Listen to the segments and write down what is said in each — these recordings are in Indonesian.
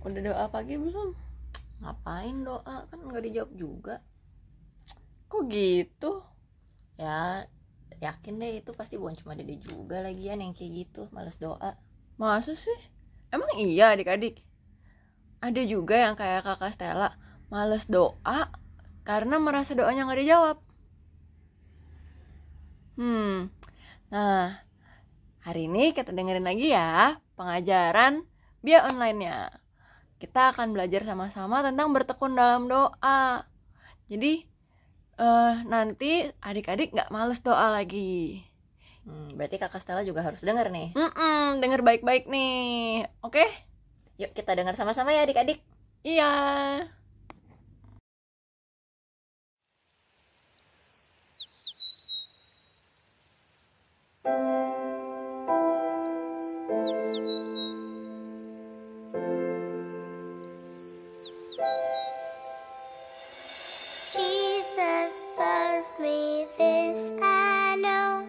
Udah doa pagi belum? Ngapain doa? Kan nggak dijawab juga. Kok gitu? Ya, yakin deh itu pasti bukan cuma Dede juga lagian yang kayak gitu, males doa. Masa sih? Emang iya adik-adik? Ada juga yang kayak kakak Stella, males doa karena merasa doanya nggak dijawab. Nah, hari ini kita dengerin lagi ya pengajaran Bia online-nya. Kita akan belajar sama-sama tentang bertekun dalam doa. Jadi nanti adik-adik nggak males doa lagi. Berarti kakak Stella juga harus denger nih. Denger baik-baik nih, oke? Yuk kita dengar sama-sama ya adik-adik. Iya. Jesus loves me, this I know,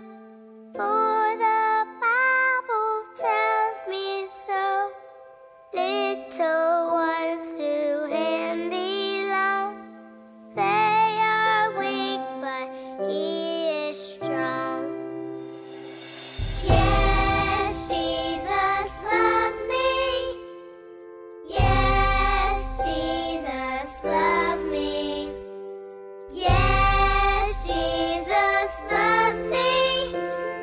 for the Bible tells me so. Little ones to Him belong. They are weak, but He is strong. Yes, Jesus loves me. Yes, Jesus loves me. Yes, Jesus loves me.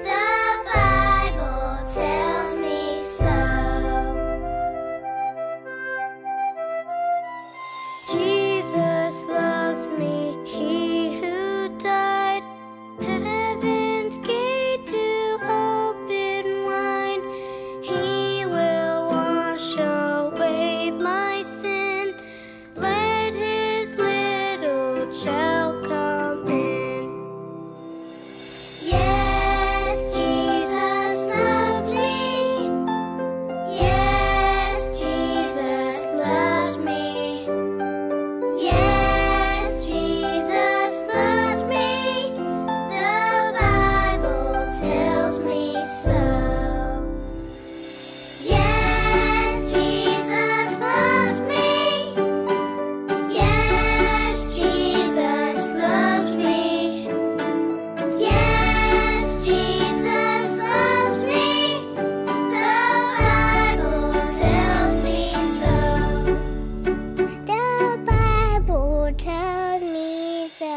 The Bible tells me so. Jesus loves me, He who died, heaven's gate to open wide. He will wash away my sin. Let His little child come in. Yes, Jesus loves me. Yes, Jesus loves me. Yes, Jesus loves me. The Bible tells me so. Yes, Jesus loves me. Yes, Jesus loves me. Yes, Jesus loves me. The Bible tells me so. The Bible tells me so.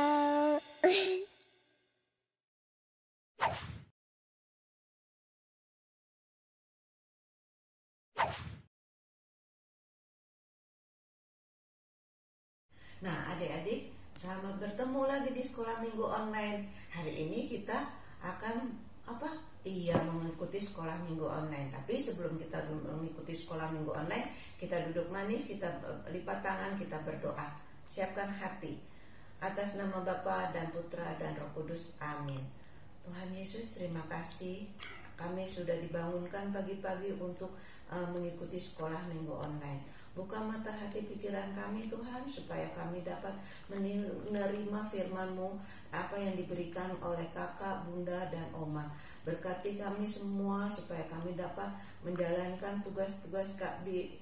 Nah, adik-adik, selamat bertemu lagi di sekolah minggu online. Hari ini kita akan mengikuti sekolah minggu online. Tapi sebelum kita mengikuti sekolah minggu online, kita duduk manis, kita lipat tangan, kita berdoa. Siapkan hati. Atas nama Bapa dan Putra dan Roh Kudus. Amin. Tuhan Yesus, terima kasih. Kami sudah dibangunkan pagi-pagi untuk mengikuti sekolah minggu online. Buka mata hati pikiran kami Tuhan, supaya kami dapat menerima firman-Mu, apa yang diberikan oleh kakak, bunda, dan oma. Berkati kami semua supaya kami dapat menjalankan tugas-tugas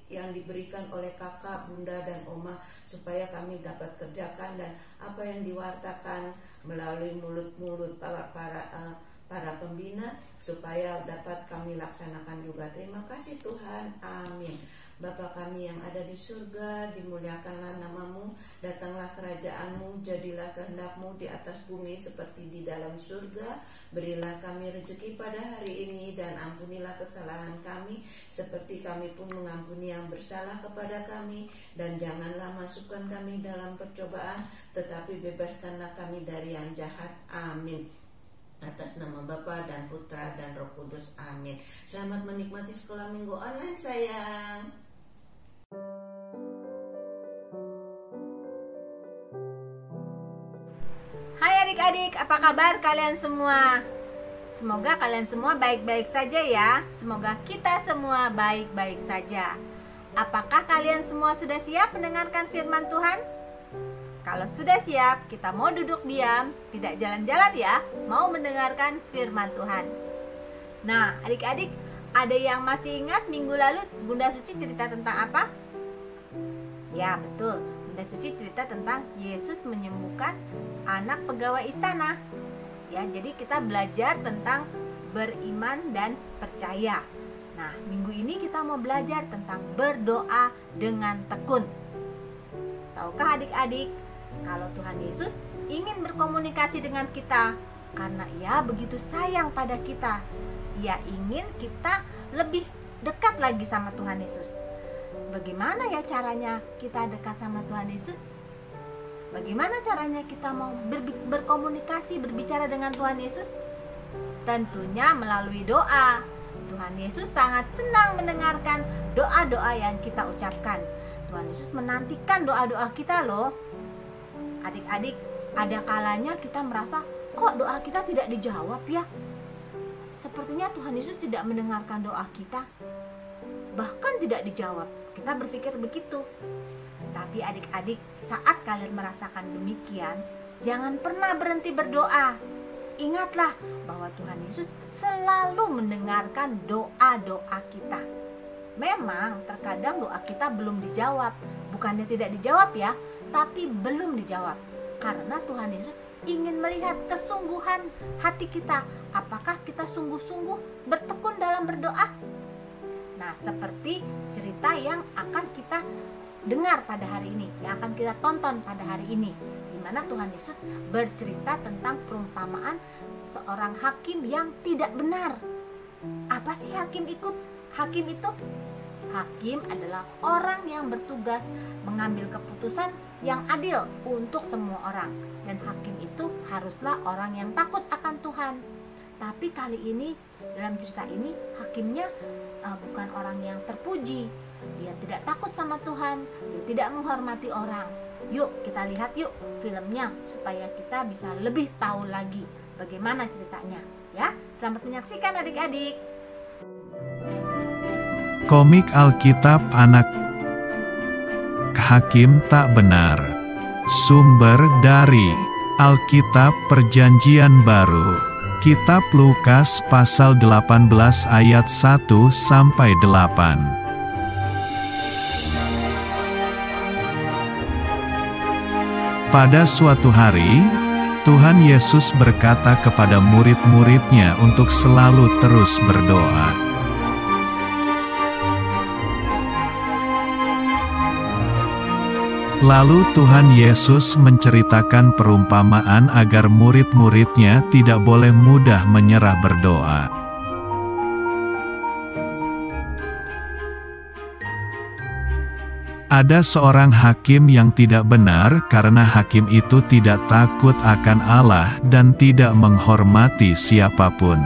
yang diberikan oleh kakak, bunda, dan oma, supaya kami dapat kerjakan, dan apa yang diwartakan melalui mulut-mulut para pembina, supaya dapat kami laksanakan juga. Terima kasih Tuhan, amin. Bapa kami yang ada di surga, dimuliakanlah nama-Mu, datanglah kerajaan-Mu, jadilah kehendak-Mu di atas bumi seperti di dalam surga. Berilah kami rezeki pada hari ini, dan ampunilah kesalahan kami seperti kami pun mengampuni yang bersalah kepada kami, dan janganlah masukkan kami dalam percobaan, tetapi bebaskanlah kami dari yang jahat. Amin. Atas nama Bapa dan Putra dan Roh Kudus. Amin. Selamat menikmati sekolah minggu online sayang. Hai adik-adik, apa kabar kalian semua? Semoga kalian semua baik-baik saja ya. Semoga kita semua baik-baik saja. Apakah kalian semua sudah siap mendengarkan firman Tuhan? Kalau sudah siap, kita mau duduk diam, tidak jalan-jalan ya, mau mendengarkan firman Tuhan. Nah, adik-adik, Ada yang masih ingat minggu lalu Bunda Suci cerita tentang apa? Ya, betul. Bunda Suci cerita tentang Yesus menyembuhkan anak pegawai istana. Ya, jadi kita belajar tentang beriman dan percaya. Nah, minggu ini kita mau belajar tentang berdoa dengan tekun. Tahukah adik-adik, kalau Tuhan Yesus ingin berkomunikasi dengan kita karena Ia begitu sayang pada kita. Ia ingin kita lebih dekat lagi sama Tuhan Yesus. Bagaimana ya caranya kita dekat sama Tuhan Yesus? Bagaimana caranya kita mau berkomunikasi, berbicara dengan Tuhan Yesus? Tentunya melalui doa. Tuhan Yesus sangat senang mendengarkan doa-doa yang kita ucapkan. Tuhan Yesus menantikan doa-doa kita loh. Adik-adik, ada kalanya kita merasa, kok doa kita tidak dijawab ya? Sepertinya Tuhan Yesus tidak mendengarkan doa kita, bahkan tidak dijawab. Kita berpikir begitu. Tapi adik-adik, saat kalian merasakan demikian, jangan pernah berhenti berdoa. Ingatlah bahwa Tuhan Yesus selalu mendengarkan doa-doa kita. Memang terkadang doa kita belum dijawab. Bukannya tidak dijawab ya, tapi belum dijawab. Karena Tuhan Yesus ingin melihat kesungguhan hati kita. Apakah kita sungguh-sungguh bertekun dalam berdoa? Nah, seperti cerita yang akan kita dengar pada hari ini, yang akan kita tonton pada hari ini, di mana Tuhan Yesus bercerita tentang perumpamaan seorang hakim yang tidak benar. Apa sih hakim itu? Hakim adalah orang yang bertugas mengambil keputusan yang adil untuk semua orang, dan hakim itu haruslah orang yang takut akan Tuhan. Tapi kali ini dalam cerita ini hakimnya bukan orang yang terpuji. Dia tidak takut sama Tuhan, dia tidak menghormati orang. Yuk kita lihat yuk filmnya supaya kita bisa lebih tahu lagi bagaimana ceritanya ya. Selamat menyaksikan adik-adik. Komik Alkitab Anak Hakim Tak Benar. Sumber dari Alkitab Perjanjian Baru, Kitab Lukas pasal 18 ayat 1-8. Pada suatu hari, Tuhan Yesus berkata kepada murid-muridnya untuk selalu terus berdoa. Lalu Tuhan Yesus menceritakan perumpamaan agar murid-muridnya tidak boleh mudah menyerah berdoa. Ada seorang hakim yang tidak benar karena hakim itu tidak takut akan Allah dan tidak menghormati siapapun.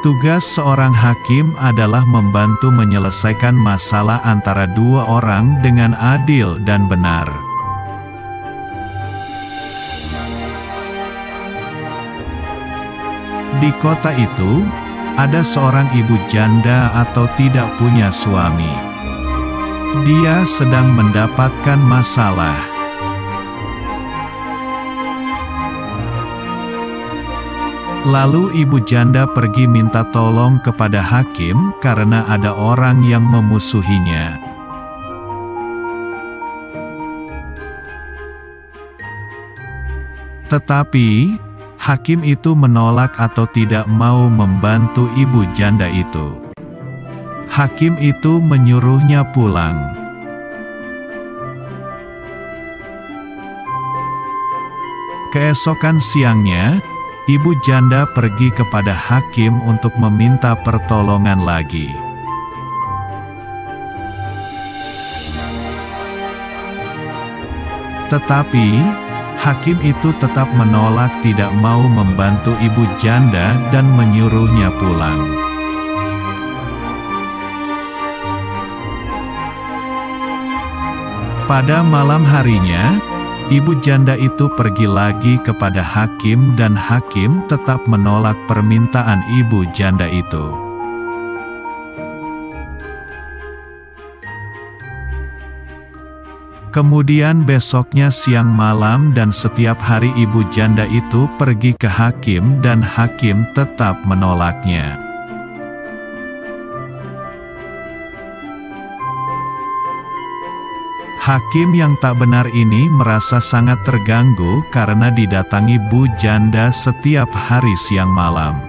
Tugas seorang hakim adalah membantu menyelesaikan masalah antara dua orang dengan adil dan benar. Di kota itu, ada seorang ibu janda atau tidak punya suami. Dia sedang mendapatkan masalah. Lalu ibu janda pergi minta tolong kepada hakim karena ada orang yang memusuhinya. Tetapi hakim itu menolak atau tidak mau membantu ibu janda itu. Hakim itu menyuruhnya pulang. Keesokan siangnya, ibu janda pergi kepada hakim untuk meminta pertolongan lagi. Tetapi hakim itu tetap menolak, tidak mau membantu ibu janda dan menyuruhnya pulang. Pada malam harinya, ibu janda itu pergi lagi kepada hakim dan hakim tetap menolak permintaan ibu janda itu. Kemudian besoknya siang malam dan setiap hari ibu janda itu pergi ke hakim dan hakim tetap menolaknya. Hakim yang tak benar ini merasa sangat terganggu karena didatangi bu janda setiap hari siang malam.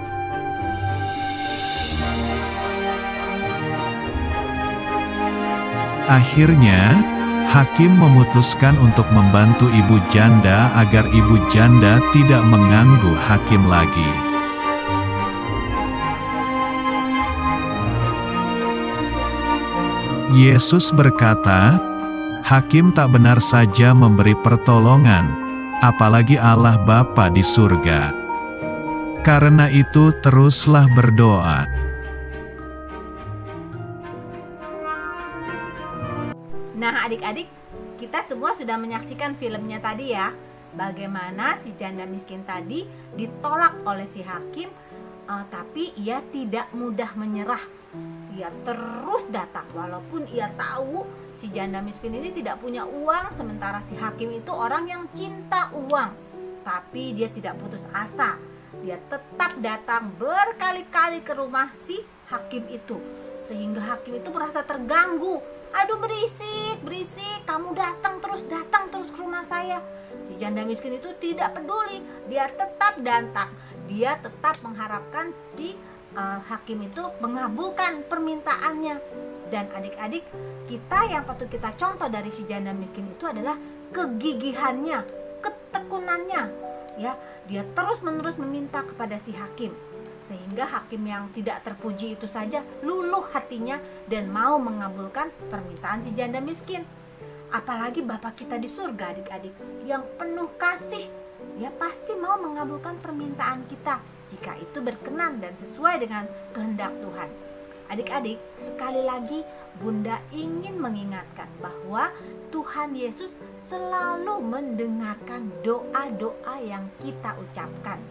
Akhirnya, hakim memutuskan untuk membantu ibu janda agar ibu janda tidak mengganggu hakim lagi. Yesus berkata, hakim tak benar saja memberi pertolongan, apalagi Allah Bapa di surga. Karena itu teruslah berdoa. Nah adik-adik, kita semua sudah menyaksikan filmnya tadi ya. Bagaimana si janda miskin tadi ditolak oleh si hakim, tapi ia tidak mudah menyerah. Ia terus datang walaupun ia tahu si janda miskin ini tidak punya uang, sementara si hakim itu orang yang cinta uang. Tapi dia tidak putus asa. Dia tetap datang berkali-kali ke rumah si hakim itu, sehingga hakim itu merasa terganggu. Aduh berisik, kamu datang terus ke rumah saya. Si janda miskin itu tidak peduli, dia tetap datang. Dia tetap mengharapkan si hakim itu mengabulkan permintaannya. Dan adik-adik, kita yang patut kita contoh dari si janda miskin itu adalah kegigihannya, ketekunannya. Ya, dia terus-menerus meminta kepada si hakim, sehingga hakim yang tidak terpuji itu saja luluh hatinya dan mau mengabulkan permintaan si janda miskin. Apalagi Bapa kita di surga, adik-adik, yang penuh kasih, dia pasti mau mengabulkan permintaan kita jika itu berkenan dan sesuai dengan kehendak Tuhan. Adik-adik, sekali lagi Bunda ingin mengingatkan bahwa Tuhan Yesus selalu mendengarkan doa-doa yang kita ucapkan.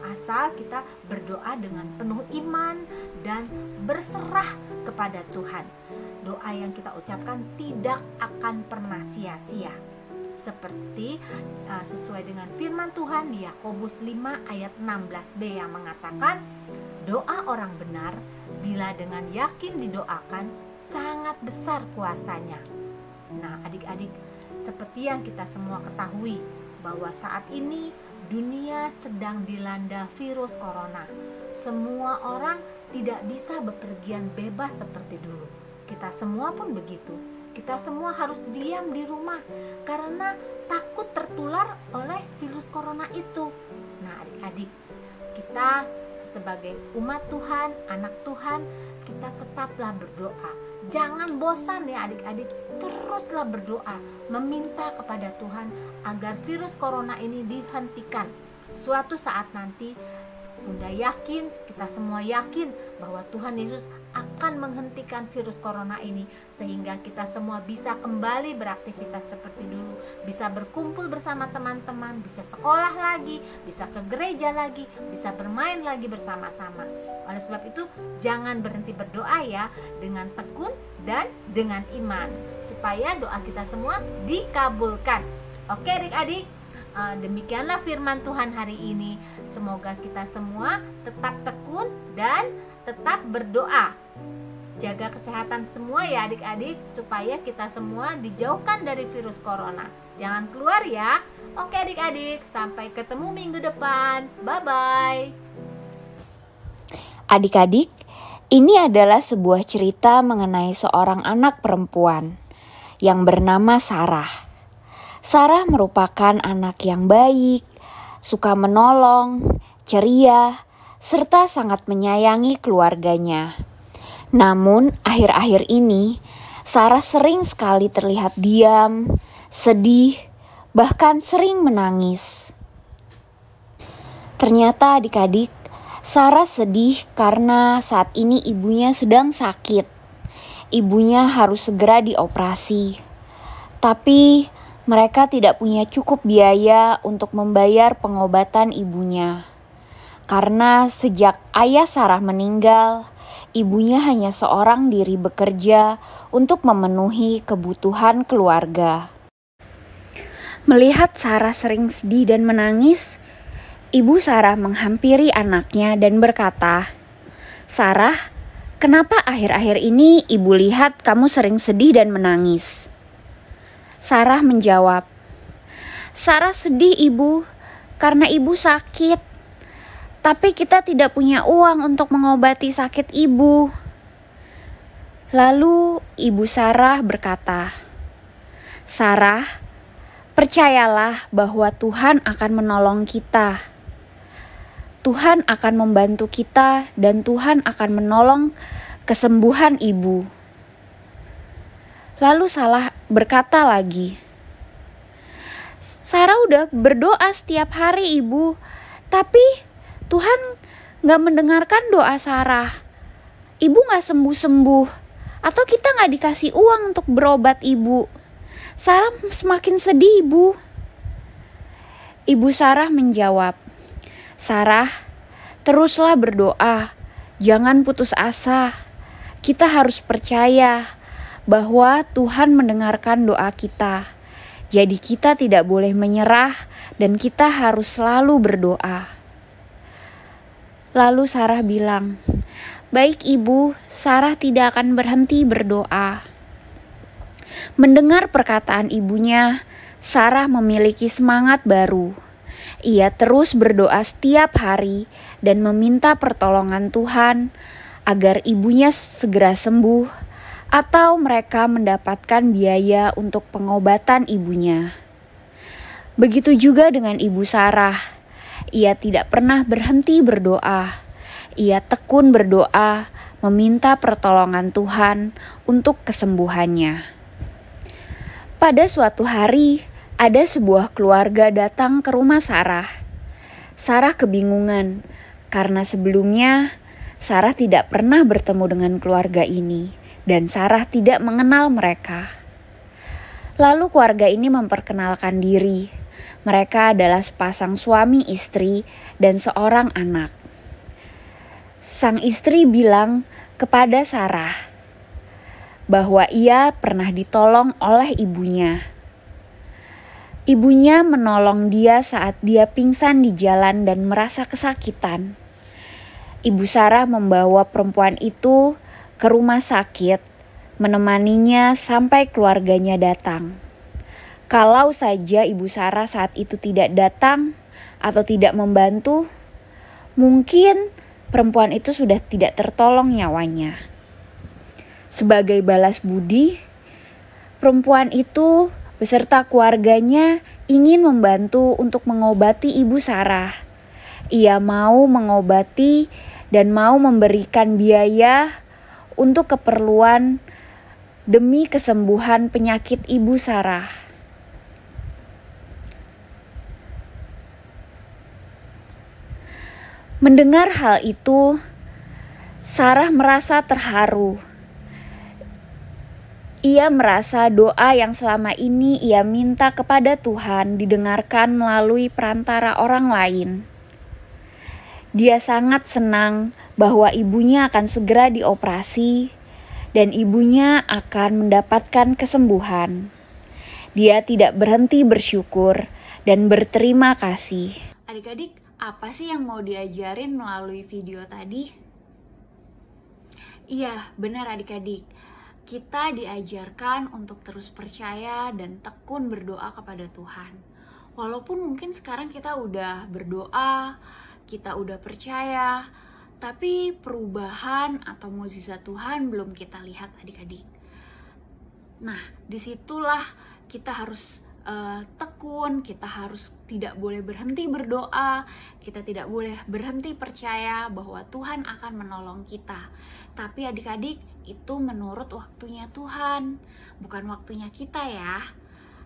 Asal kita berdoa dengan penuh iman dan berserah kepada Tuhan. Doa yang kita ucapkan tidak akan pernah sia-sia. Seperti sesuai dengan firman Tuhan di Yakobus 5 ayat 16b yang mengatakan, doa orang benar bila dengan yakin didoakan sangat besar kuasanya. Nah adik-adik, seperti yang kita semua ketahui bahwa saat ini dunia sedang dilanda virus corona. Semua orang tidak bisa bepergian bebas seperti dulu. Kita semua pun begitu. Kita semua harus diam di rumah karena takut tertular oleh virus corona itu. Nah adik-adik, kita sebagai umat Tuhan, anak Tuhan, kita tetaplah berdoa. Jangan bosan ya adik-adik, teruslah berdoa, meminta kepada Tuhan agar virus corona ini dihentikan. Suatu saat nanti Bunda yakin, kita semua yakin bahwa Tuhan Yesus akan menghentikan virus corona ini, sehingga kita semua bisa kembali beraktivitas seperti dulu, bisa berkumpul bersama teman-teman, bisa sekolah lagi, bisa ke gereja lagi, bisa bermain lagi bersama-sama. Oleh sebab itu jangan berhenti berdoa ya, dengan tekun dan dengan iman, supaya doa kita semua dikabulkan. Oke adik-adik, demikianlah firman Tuhan hari ini. Semoga kita semua tetap tekun dan tetap berdoa. Jaga kesehatan semua ya adik-adik, supaya kita semua dijauhkan dari virus corona. Jangan keluar ya. Oke adik-adik, sampai ketemu minggu depan. Bye-bye. Adik-adik, ini adalah sebuah cerita mengenai seorang anak perempuan yang bernama Sarah. Sarah merupakan anak yang baik, suka menolong, ceria, serta sangat menyayangi keluarganya. Namun akhir-akhir ini Sarah sering sekali terlihat diam, sedih, bahkan sering menangis. Ternyata adik-adik, Sarah sedih karena saat ini ibunya sedang sakit. Ibunya harus segera dioperasi. Tapi mereka tidak punya cukup biaya untuk membayar pengobatan ibunya. Karena sejak ayah Sarah meninggal, ibunya hanya seorang diri bekerja untuk memenuhi kebutuhan keluarga. Melihat Sarah sering sedih dan menangis, Ibu Sarah menghampiri anaknya dan berkata, "Sarah, kenapa akhir-akhir ini ibu lihat kamu sering sedih dan menangis?" Sarah menjawab, "Sarah sedih, Ibu, karena ibu sakit. Tapi kita tidak punya uang untuk mengobati sakit ibu." Lalu Ibu Sarah berkata, "Sarah, percayalah bahwa Tuhan akan menolong kita. Tuhan akan membantu kita dan Tuhan akan menolong kesembuhan ibu." Lalu Sarah berkata lagi, "Sarah udah berdoa setiap hari, Ibu, tapi Tuhan gak mendengarkan doa Sarah. Ibu gak sembuh-sembuh, atau kita gak dikasih uang untuk berobat ibu. Sarah semakin sedih, Ibu." Ibu Sarah menjawab, "Sarah, teruslah berdoa, jangan putus asa. Kita harus percaya bahwa Tuhan mendengarkan doa kita. Jadi kita tidak boleh menyerah dan kita harus selalu berdoa." Lalu Sarah bilang, "Baik Ibu, Sarah tidak akan berhenti berdoa." Mendengar perkataan ibunya, Sarah memiliki semangat baru. Ia terus berdoa setiap hari dan meminta pertolongan Tuhan agar ibunya segera sembuh atau mereka mendapatkan biaya untuk pengobatan ibunya. Begitu juga dengan Ibu Sarah. Ia tidak pernah berhenti berdoa. Ia tekun berdoa, meminta pertolongan Tuhan untuk kesembuhannya. Pada suatu hari, ada sebuah keluarga datang ke rumah Sarah. Sarah kebingungan karena sebelumnya Sarah tidak pernah bertemu dengan keluarga ini dan Sarah tidak mengenal mereka. Lalu keluarga ini memperkenalkan diri. Mereka adalah sepasang suami istri dan seorang anak. Sang istri bilang kepada Sarah bahwa ia pernah ditolong oleh ibunya. Ibunya menolong dia saat dia pingsan di jalan dan merasa kesakitan. Ibu Sarah membawa perempuan itu ke rumah sakit, menemaninya sampai keluarganya datang. Kalau saja Ibu Sarah saat itu tidak datang atau tidak membantu, mungkin perempuan itu sudah tidak tertolong nyawanya. Sebagai balas budi, perempuan itu beserta keluarganya ingin membantu untuk mengobati Ibu Sarah. Ia mau mengobati dan mau memberikan biaya untuk keperluan demi kesembuhan penyakit Ibu Sarah. Mendengar hal itu, Sarah merasa terharu. Ia merasa doa yang selama ini ia minta kepada Tuhan didengarkan melalui perantara orang lain. Dia sangat senang bahwa ibunya akan segera dioperasi dan ibunya akan mendapatkan kesembuhan. Dia tidak berhenti bersyukur dan berterima kasih. Adik-adik, apa sih yang mau diajarin melalui video tadi? Iya, benar adik-adik. Kita diajarkan untuk terus percaya dan tekun berdoa kepada Tuhan. Walaupun mungkin sekarang kita udah berdoa, kita udah percaya, tapi perubahan atau mukjizat Tuhan belum kita lihat adik-adik. Nah, disitulah kita harus tekun, kita harus tidak boleh berhenti berdoa, kita tidak boleh berhenti percaya bahwa Tuhan akan menolong kita. Tapi adik-adik, itu menurut waktunya Tuhan, bukan waktunya kita ya.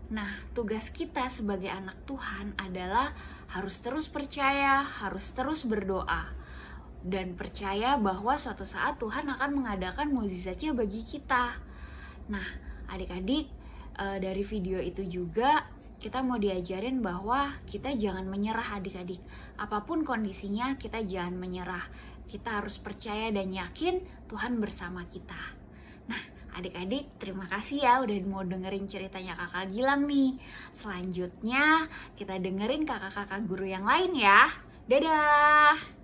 Nah, tugas kita sebagai anak Tuhan adalah harus terus percaya, harus terus berdoa, dan percaya bahwa suatu saat Tuhan akan mengadakan mukjizatnya bagi kita. Nah, adik-adik, dari video itu juga kita mau diajarin bahwa kita jangan menyerah adik-adik. Apapun kondisinya, kita jangan menyerah. Kita harus percaya dan yakin Tuhan bersama kita. Nah, adik-adik, terima kasih ya udah mau dengerin ceritanya Kakak Gilang nih. Selanjutnya, kita dengerin kakak-kakak guru yang lain ya. Dadah!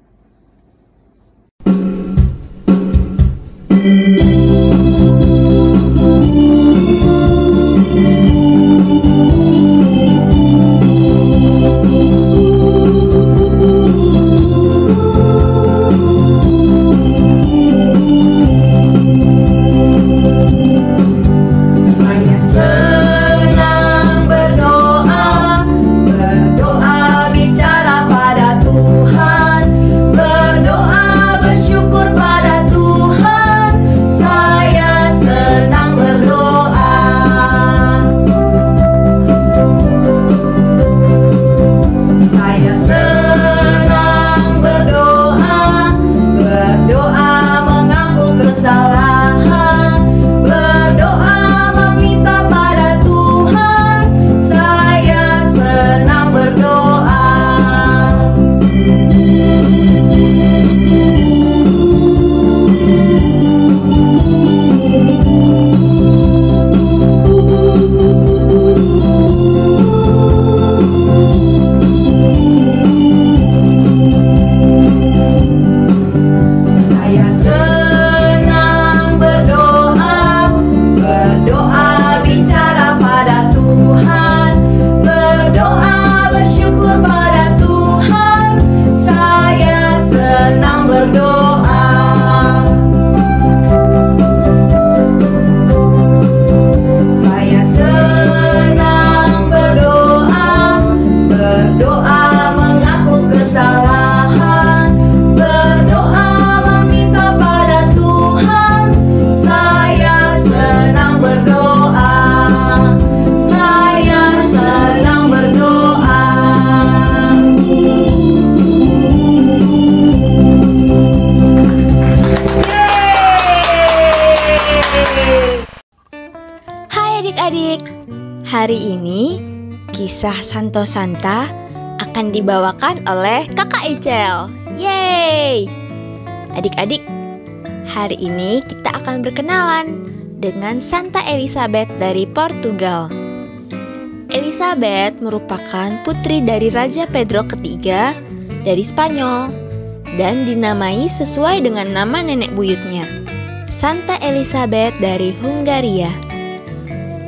Adik-adik, hari ini kisah Santo Santa akan dibawakan oleh Kakak Icel. Yeay! Adik-adik, hari ini kita akan berkenalan dengan Santa Elizabeth dari Portugal. Elizabeth merupakan putri dari Raja Pedro III dari Spanyol dan dinamai sesuai dengan nama nenek buyutnya, Santa Elizabeth dari Hungaria.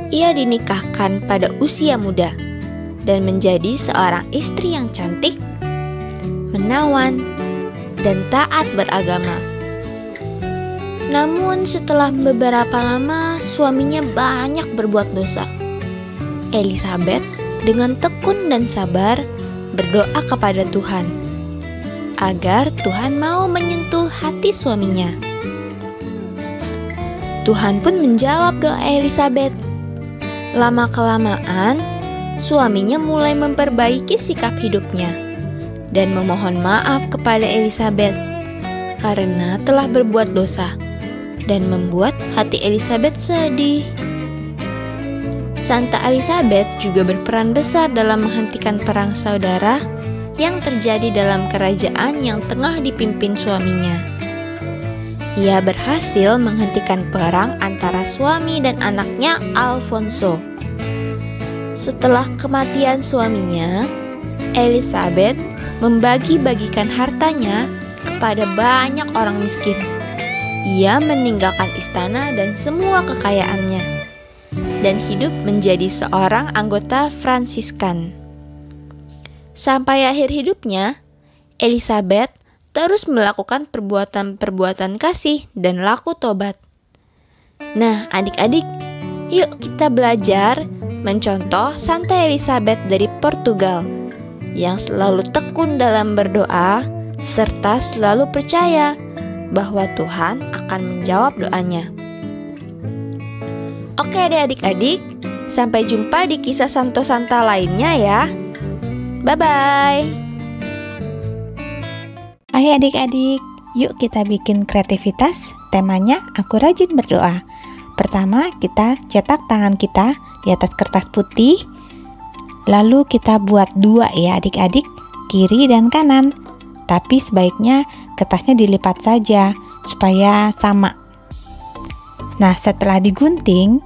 Ia dinikahkan pada usia muda dan menjadi seorang istri yang cantik, menawan, dan taat beragama. Namun setelah beberapa lama suaminya banyak berbuat dosa. Elizabeth dengan tekun dan sabar berdoa kepada Tuhan agar Tuhan mau menyentuh hati suaminya. Tuhan pun menjawab doa Elizabeth. Lama-kelamaan, suaminya mulai memperbaiki sikap hidupnya dan memohon maaf kepada Elizabeth karena telah berbuat dosa dan membuat hati Elizabeth sedih. Santa Elizabeth juga berperan besar dalam menghentikan perang saudara yang terjadi dalam kerajaan yang tengah dipimpin suaminya. Ia berhasil menghentikan perang antara suami dan anaknya Alfonso. Setelah kematian suaminya, Elizabeth membagi-bagikan hartanya kepada banyak orang miskin. Ia meninggalkan istana dan semua kekayaannya, dan hidup menjadi seorang anggota Fransiskan. Sampai akhir hidupnya, Elizabeth terus melakukan perbuatan-perbuatan kasih dan laku tobat. Nah, adik-adik, yuk kita belajar mencontoh Santa Elizabeth dari Portugal yang selalu tekun dalam berdoa serta selalu percaya bahwa Tuhan akan menjawab doanya. Oke deh adik-adik, sampai jumpa di kisah Santo Santa lainnya ya. Bye-bye. Ayo adik-adik, yuk kita bikin kreativitas. Temanya aku rajin berdoa. Pertama, kita cetak tangan kita di atas kertas putih. Lalu kita buat 2 ya adik-adik, kiri dan kanan. Tapi sebaiknya kertasnya dilipat saja supaya sama. Nah, setelah digunting,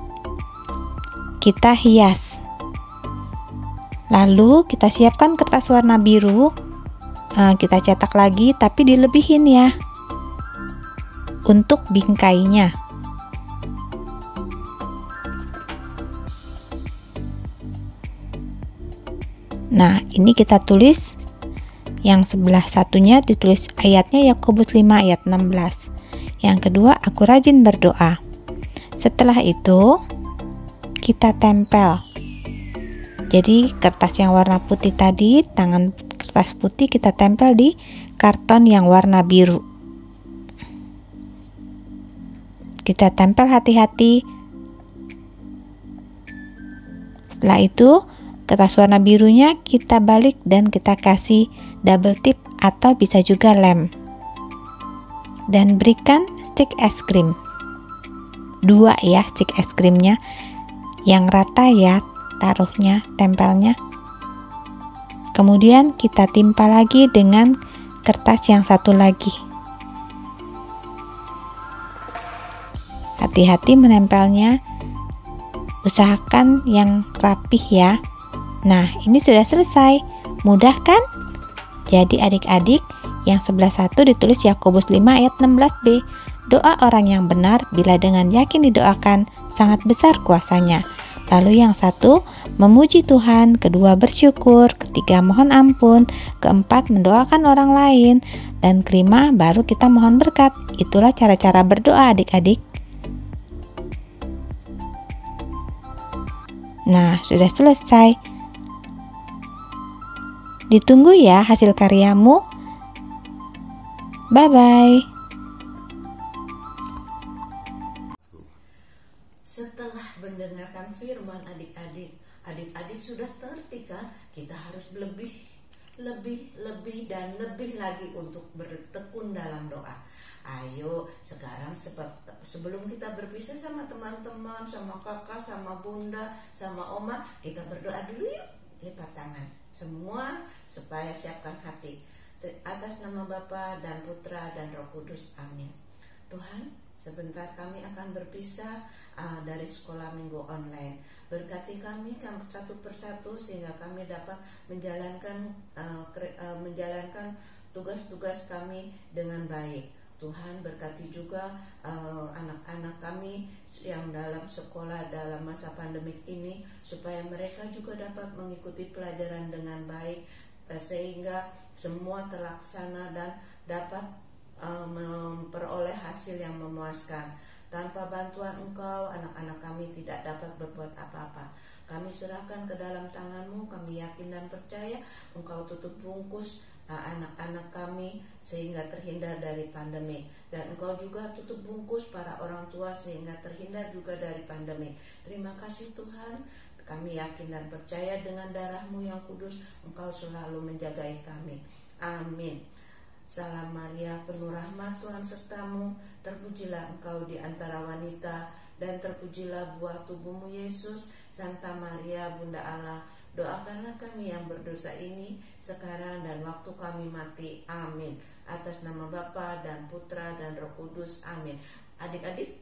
kita hias. Lalu kita siapkan kertas warna biru. Kita cetak lagi tapi dilebihin ya untuk bingkainya. Nah, ini kita tulis yang sebelah satunya ditulis ayatnya Yakobus 5 ayat 16. Yang kedua, aku rajin berdoa. Setelah itu kita tempel. Jadi kertas yang warna putih tadi, tangan kertas putih kita tempel di karton yang warna biru. Kita tempel hati-hati. Setelah itu kertas warna birunya kita balik dan kita kasih double tip atau bisa juga lem. Dan berikan stik es krim. 2 ya stik es krimnya. Yang rata ya taruhnya, tempelnya. Kemudian kita timpa lagi dengan kertas yang satu lagi. Hati-hati menempelnya. Usahakan yang rapih ya. Nah, ini sudah selesai. Mudah kan? Jadi adik-adik, yang sebelah satu ditulis Yakobus 5 ayat 16b. Doa orang yang benar bila dengan yakin didoakan sangat besar kuasanya. Lalu yang satu, memuji Tuhan, kedua bersyukur, ketiga mohon ampun, keempat mendoakan orang lain, dan kelima baru kita mohon berkat. Itulah cara-cara berdoa adik-adik. Nah, sudah selesai. Ditunggu ya hasil karyamu. Bye-bye. Setelah mendengarkan firman adik-adik sudah ngerti kan? Kita harus lebih dan lebih lagi untuk bertekun dalam doa. Ayo sekarang sebelum kita berpisah sama teman-teman, sama kakak, sama bunda, sama oma, kita berdoa dulu yuk. Lipat tangan semua supaya siapkan hati. Atas nama Bapa dan Putra dan Roh Kudus, amin. Tuhan, sebentar kami akan berpisah dari sekolah minggu online. Berkati kami satu persatu sehingga kami dapat menjalankan tugas-tugas kami dengan baik. Tuhan berkati juga anak-anak kami yang dalam sekolah dalam masa pandemik ini supaya mereka juga dapat mengikuti pelajaran dengan baik sehingga semua terlaksana dan dapat memperoleh hasil yang memuaskan. Tanpa bantuan Engkau, anak-anak kami tidak dapat berbuat apa-apa. Kami serahkan ke dalam tangan-Mu, kami yakin dan percaya Engkau tutup bungkus anak-anak kami sehingga terhindar dari pandemi. Dan Engkau juga tutup bungkus para orang tua sehingga terhindar juga dari pandemi. Terima kasih Tuhan, kami yakin dan percaya dengan darah-Mu yang kudus, Engkau selalu menjagai kami. Amin. Salam Maria, penuh rahmat Tuhan sertamu, terpujilah engkau di antara wanita, dan terpujilah buah tubuhmu Yesus. Santa Maria, Bunda Allah, doakanlah kami yang berdosa ini, sekarang dan waktu kami mati. Amin. Atas nama Bapa dan Putra dan Roh Kudus. Amin. Adik-adik,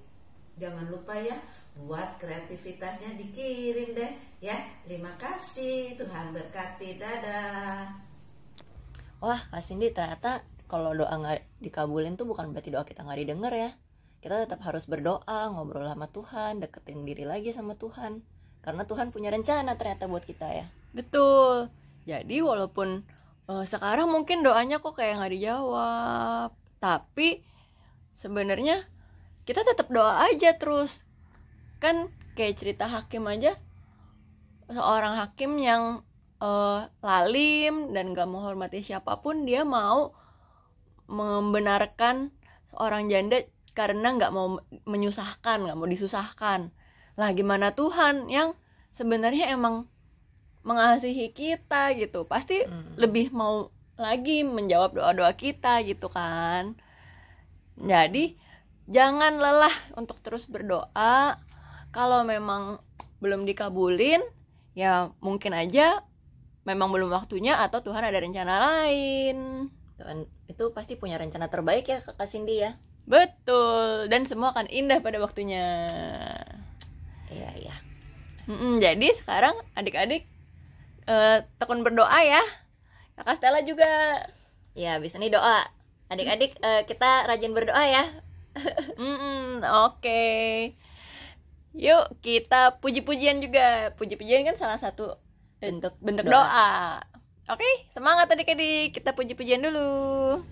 jangan lupa ya, buat kreativitasnya dikirim deh ya. Terima kasih, Tuhan berkati. Dadah. Wah, Kak Cindy, ternyata kalau doa nggak dikabulin tuh bukan berarti doa kita nggak didengar ya. Kita tetap harus berdoa, ngobrol sama Tuhan, deketin diri lagi sama Tuhan. Karena Tuhan punya rencana ternyata buat kita ya. Betul. Jadi walaupun sekarang mungkin doanya kok kayak nggak dijawab, tapi sebenarnya kita tetap doa aja terus. Kan kayak cerita hakim aja, seorang hakim yang lalim dan gak menghormati siapapun, dia mau membenarkan seorang janda karena gak mau menyusahkan, gak mau disusahkan. Lah gimana Tuhan yang sebenarnya emang mengasihi kita gitu, pasti lebih mau lagi menjawab doa-doa kita gitu kan. Jadi jangan lelah untuk terus berdoa. Kalau memang belum dikabulin, ya mungkin aja memang belum waktunya atau Tuhan ada rencana lain. Tuhan itu pasti punya rencana terbaik ya Kakak Cindy ya. Betul, dan semua akan indah pada waktunya. Iya. Jadi sekarang adik-adik tekun berdoa ya. Kakak Stella juga. Ya, habis ini doa. Adik-adik kita rajin berdoa ya. Oke. Yuk kita puji-pujian juga. Puji-pujian kan salah satu bentuk doa. Oke, semangat adik-adik. Kita puji-pujian dulu.